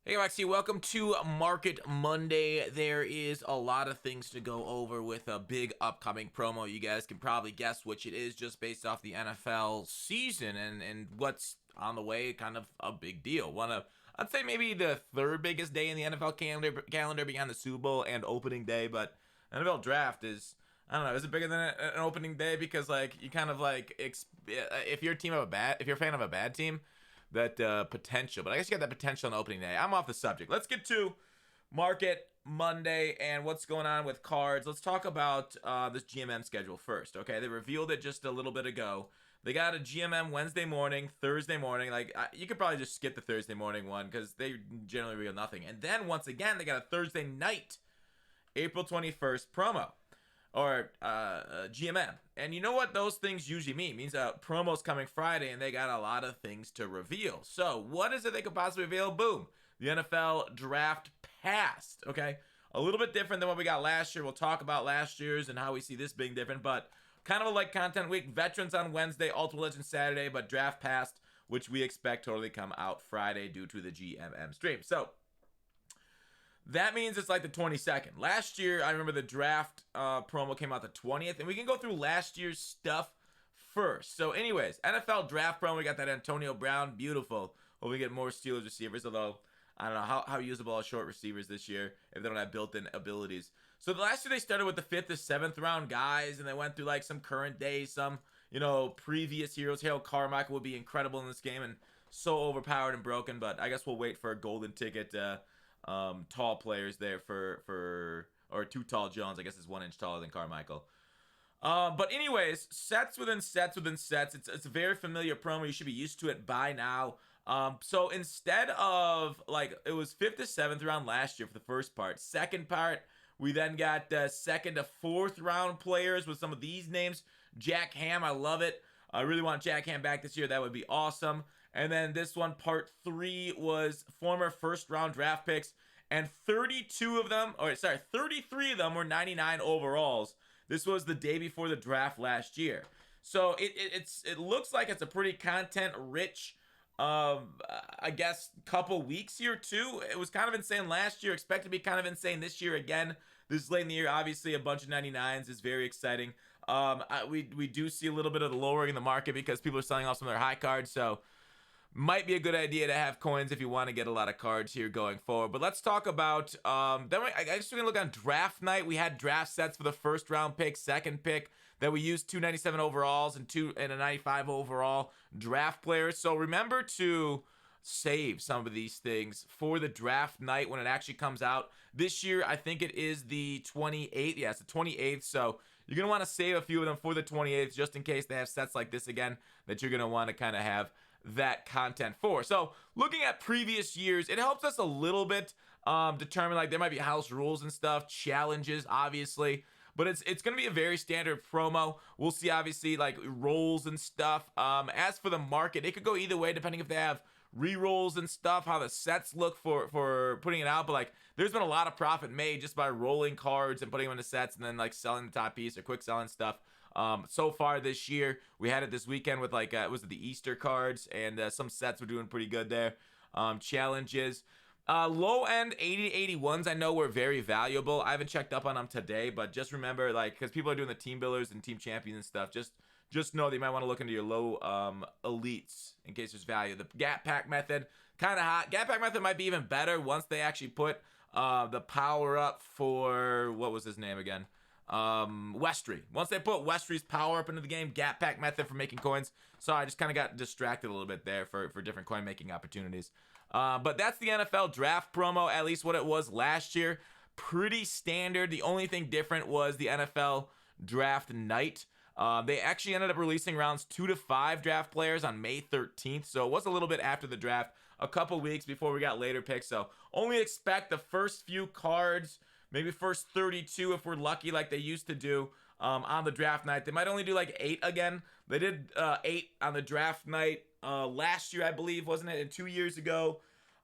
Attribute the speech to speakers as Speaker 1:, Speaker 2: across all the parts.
Speaker 1: Hey Maxie, welcome to Market Monday. There is a lot of things to go over with a big upcoming promo. You guys can probably guess which it is just based off the NFL season and what's on the way. Kind of a big deal. I'd say maybe the third biggest day in the NFL calendar behind the Super Bowl and opening day. But NFL draft is, I don't know, is it bigger than an opening day? Because like you kind of like if you're a fan of a bad team, that potential. But I guess you got that potential on opening day. I'm off the subject. Let's get to Market Monday and what's going on with cards. Let's talk about this GMN schedule first. Okay, they revealed it just a little bit ago. They got a GMM Wednesday morning, Thursday morning. You could probably just skip the Thursday morning one because they generally reveal nothing. And then once again, they got a Thursday night, April 21st promo or GMM. And you know what those things usually mean? It means promos coming Friday and they got a lot of things to reveal. So what is it they could possibly reveal? Boom. The NFL draft passed. Okay. A little bit different than what we got last year. We'll talk about last year's and how we see this being different, but kind of like content week. Veterans on Wednesday, Ultimate Legends Saturday, but draft passed, which we expect totally come out Friday due to the GMM stream. So that means it's like the 22nd. Last year, I remember the draft promo came out the 20th, and we can go through last year's stuff first. So anyways, NFL draft promo, we got that Antonio Brown, beautiful. Hope we get more Steelers receivers, although I don't know how usable are short receivers this year if they don't have built-in abilities. So the last year they started with the 5th to 7th round guys, and they went through like some current days, some, previous heroes. Harold Carmichael would be incredible in this game and so overpowered and broken, but I guess we'll wait for a golden ticket tall players there or too tall Jones, I guess, is 1 inch taller than Carmichael. But anyways, sets within sets within sets. It's a very familiar promo. You should be used to it by now. So instead of like it was 5th to 7th round last year for the first part. Second part, we then got 2nd to 4th round players with some of these names. Jack Ham, I love it. I really want Jack Ham back this year. That would be awesome. And then this one, part 3, was former first round draft picks, and 33 of them were 99 overalls. This was the day before the draft last year. So it looks like it's a pretty content rich I guess couple weeks here too. It was kind of insane last year, expect to be kind of insane this year again. This late in the year, obviously a bunch of 99s is very exciting. We do see a little bit of the lowering in the market because people are selling off some of their high cards, so might be a good idea to have coins if you want to get a lot of cards here going forward. But let's talk about I guess we're gonna look on draft night. We had draft sets for the first round pick, second pick, that we used 297 overalls and a 95 overall draft players. So remember to save some of these things for the draft night when it actually comes out. This year, I think it is the 28th. Yeah, it's the 28th. So you're going to want to save a few of them for the 28th just in case they have sets like this again that you're going to want to kind of have that content for. So looking at previous years, it helps us a little bit determine, like, there might be house rules and stuff, challenges, obviously. But it's going to be a very standard promo. We'll see, obviously, like, rolls and stuff. As for the market, it could go either way depending if they have re-rolls and stuff, how the sets look for putting it out. But, like, there's been a lot of profit made just by rolling cards and putting them into sets and then, like, selling the top piece or quick selling stuff. So far this year, we had it this weekend with, like, was it the Easter cards? And some sets were doing pretty good there. Challenges. Low end 80 to 81s, I know were very valuable. I haven't checked up on them today, but just remember, like, because people are doing the team builders and team champions and stuff, just know that you might want to look into your low elites in case there's value. The gap pack method, kind of hot. Gap pack method might be even better once they actually put the power up for, what was his name again? Westry. Once they put Westry's power up into the game, gap pack method for making coins. Sorry, I just kind of got distracted a little bit there for different coin making opportunities. But that's the NFL draft promo, at least what it was last year. Pretty standard. The only thing different was the NFL draft night. They actually ended up releasing rounds 2 to 5 draft players on May 13th. So it was a little bit after the draft, a couple weeks before we got later picks. So only expect the first few cards, maybe first 32 if we're lucky, like they used to do on the draft night. They might only do like 8 again. They did 8 on the draft night last year, I believe, wasn't it? And 2 years ago.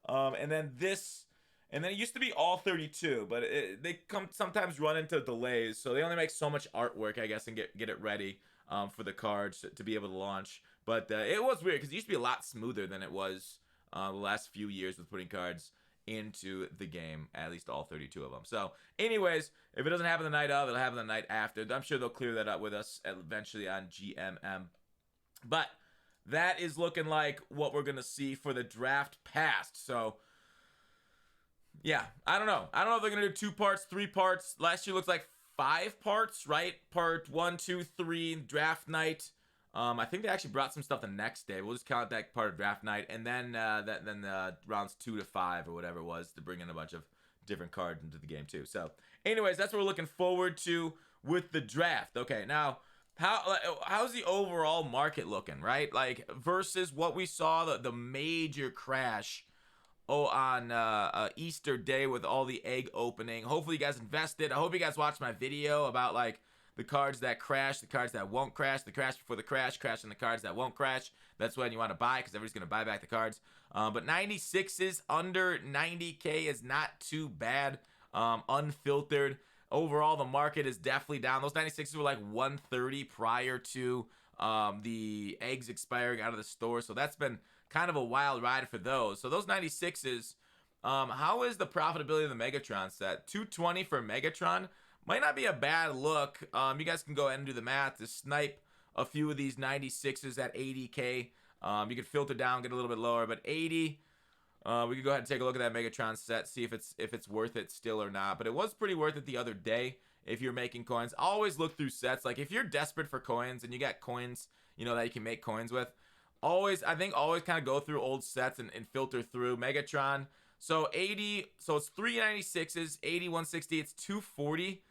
Speaker 1: And then it used to be all 32, but they sometimes run into delays, so they only make so much artwork, I guess, and get it ready for the cards to be able to launch. But it was weird because it used to be a lot smoother than it was the last few years with putting cards into the game, at least all 32 of them. So anyways, if it doesn't happen the night of, it'll happen the night after. I'm sure they'll clear that up with us eventually on GMM. But that is looking like what we're going to see for the draft past. So yeah, I don't know if they're going to do 2 parts, 3 parts. Last year looked like 5 parts, right? Part 1, 2, 3, draft night. I think they actually brought some stuff the next day. We'll just count that part of draft night, and then rounds 2 to 5 or whatever it was to bring in a bunch of different cards into the game too. So, anyways, that's what we're looking forward to with the draft. Okay, now how's the overall market looking, right? Like versus what we saw the major crash on Easter Day with all the egg opening. Hopefully you guys invested. I hope you guys watched my video about like the cards that crash, the cards that won't crash, the crash before the crash, crashing the cards that won't crash. That's when you want to buy because everybody's going to buy back the cards. But 96s under 90K is not too bad. Unfiltered. Overall, the market is definitely down. Those 96s were like 130 prior to the eggs expiring out of the store. So that's been kind of a wild ride for those. So those 96s, how is the profitability of the Megatron set? 220 for Megatron. Might not be a bad look. You guys can go ahead and do the math to snipe a few of these 96s at 80K. You could filter down, get a little bit lower, but 80. We could go ahead and take a look at that Megatron set, see if it's worth it still or not. But it was pretty worth it the other day if you're making coins. Always look through sets. Like if you're desperate for coins and you got coins, that you can make coins with, always kind of go through old sets and filter through Megatron. So 80, so it's 396s, 80, 160, it's 240.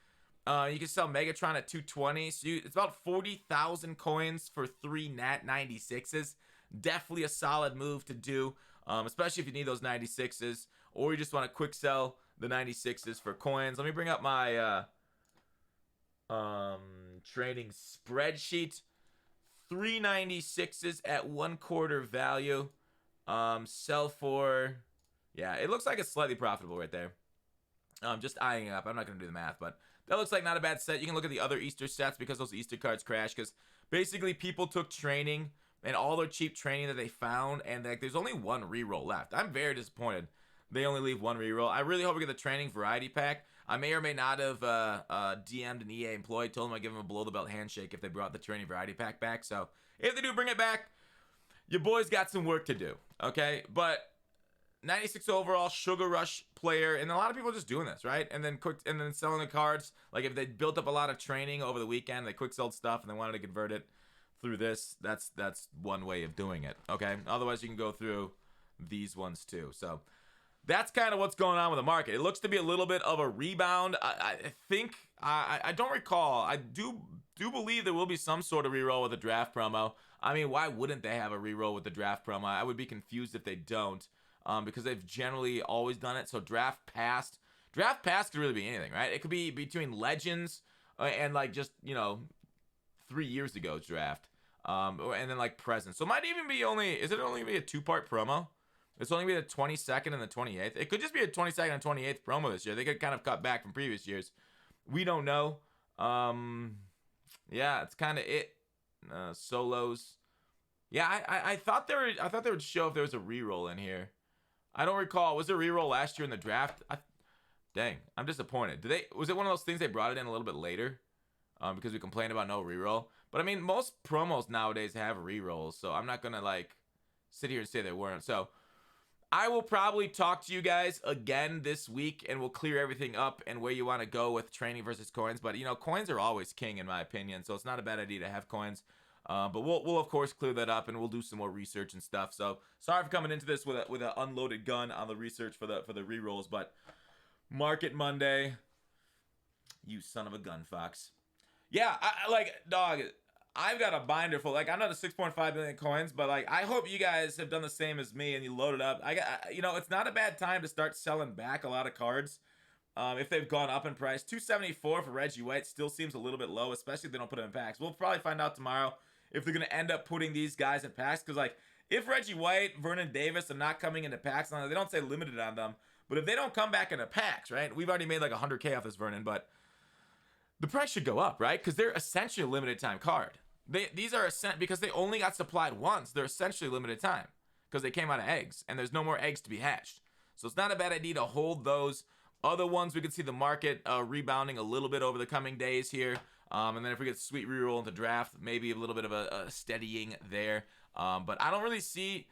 Speaker 1: You can sell Megatron at 220. So it's about 40,000 coins for 3 nat 96s. Definitely a solid move to do, especially if you need those 96s or you just want to quick sell the 96s for coins. Let me bring up my trading spreadsheet. 396s at 1/4 value. Sell for, yeah, it looks like it's slightly profitable right there. Just eyeing it up. I'm not going to do the math, but that looks like not a bad set. You can look at the other Easter sets because those Easter cards crash because basically people took training and all their cheap training that they found, and like there's only 1 reroll left. I'm very disappointed they only leave 1 reroll. I really hope we get the training variety pack. I may or may not have DM'd an EA employee, told them I'd give them a below the belt handshake if they brought the training variety pack back. So if they do bring it back, your boys got some work to do, okay? But 96 overall, Sugar Rush player, and a lot of people are just doing this, right? And then selling the cards. Like if they built up a lot of training over the weekend, they quick sold stuff and they wanted to convert it through this. That's one way of doing it, okay? Otherwise, you can go through these ones too. So that's kind of what's going on with the market. It looks to be a little bit of a rebound. I think I don't recall. I do believe there will be some sort of reroll with the draft promo. I mean, why wouldn't they have a reroll with the draft promo? I would be confused if they don't. Because they've generally always done it. So draft past could really be anything, right? It could be between legends and like just 3 years ago's draft, and then like present. So it might even be only a 2-part promo? It's only be the 22nd and the 28th. It could just be a 22nd and 28th promo this year. They could kind of cut back from previous years. We don't know. Yeah, it's kind of it. Solos. Yeah, I thought they would show if there was a reroll in here. I don't recall. Was there a reroll last year in the draft? Dang, I'm disappointed. Was it one of those things they brought it in a little bit later? Because we complained about no reroll. But I mean, most promos nowadays have rerolls, so I'm not gonna like sit here and say they weren't. So I will probably talk to you guys again this week, and we'll clear everything up and where you want to go with training versus coins. But coins are always king in my opinion, so it's not a bad idea to have coins. But we'll of course clear that up, and we'll do some more research and stuff. So sorry for coming into this with an unloaded gun on the research for the rerolls. But Market Monday, you son of a gun fox. Yeah, I like dog. I've got a binder full. Like I'm not a 6.5 million coins, but like I hope you guys have done the same as me and you load it up. It's not a bad time to start selling back a lot of cards. If they've gone up in price. 274 for Reggie White still seems a little bit low, especially if they don't put them in packs. We'll probably find out tomorrow if they're going to end up putting these guys in packs. Because, like, if Reggie White, Vernon Davis are not coming into packs, they don't say limited on them. But if they don't come back into packs, right? We've already made like 100K off this Vernon, but the price should go up, right? Because they're essentially a limited time card. These are because they only got supplied once. They're essentially limited time because they came out of eggs, and there's no more eggs to be hatched. So it's not a bad idea to hold those. Other ones, we could see the market rebounding a little bit over the coming days here. And then if we get sweet reroll into draft, maybe a little bit of a steadying there. But I don't really see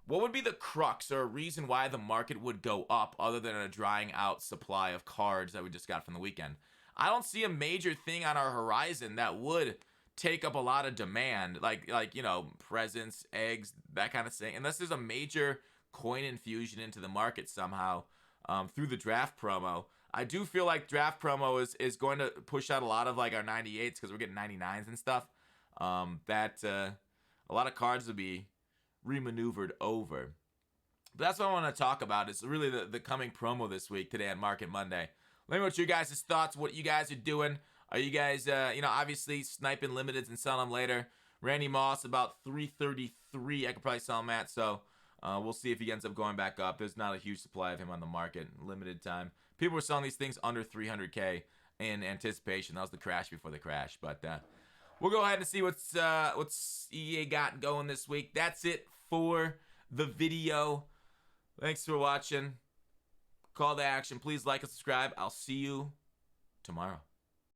Speaker 1: what would be the crux or a reason why the market would go up other than a drying out supply of cards that we just got from the weekend. I don't see a major thing on our horizon that would take up a lot of demand, like presents, eggs, that kind of thing, unless there's a major coin infusion into the market somehow through the draft promo. I do feel like draft promo is going to push out a lot of like our 98s because we're getting 99s and stuff. A lot of cards will be remaneuvered over. But that's what I want to talk about. It's really the coming promo this week today on Market Monday. Let me know what you guys' thoughts, what you guys are doing. Are you guys, obviously sniping limiteds and selling them later? Randy Moss about 333. I could probably sell him at, so we'll see if he ends up going back up. There's not a huge supply of him on the market, limited time. People were selling these things under 300K in anticipation. That was the crash before the crash. But we'll go ahead and see what's EA got going this week. That's it for the video. Thanks for watching. Call to action. Please like and subscribe. I'll see you tomorrow.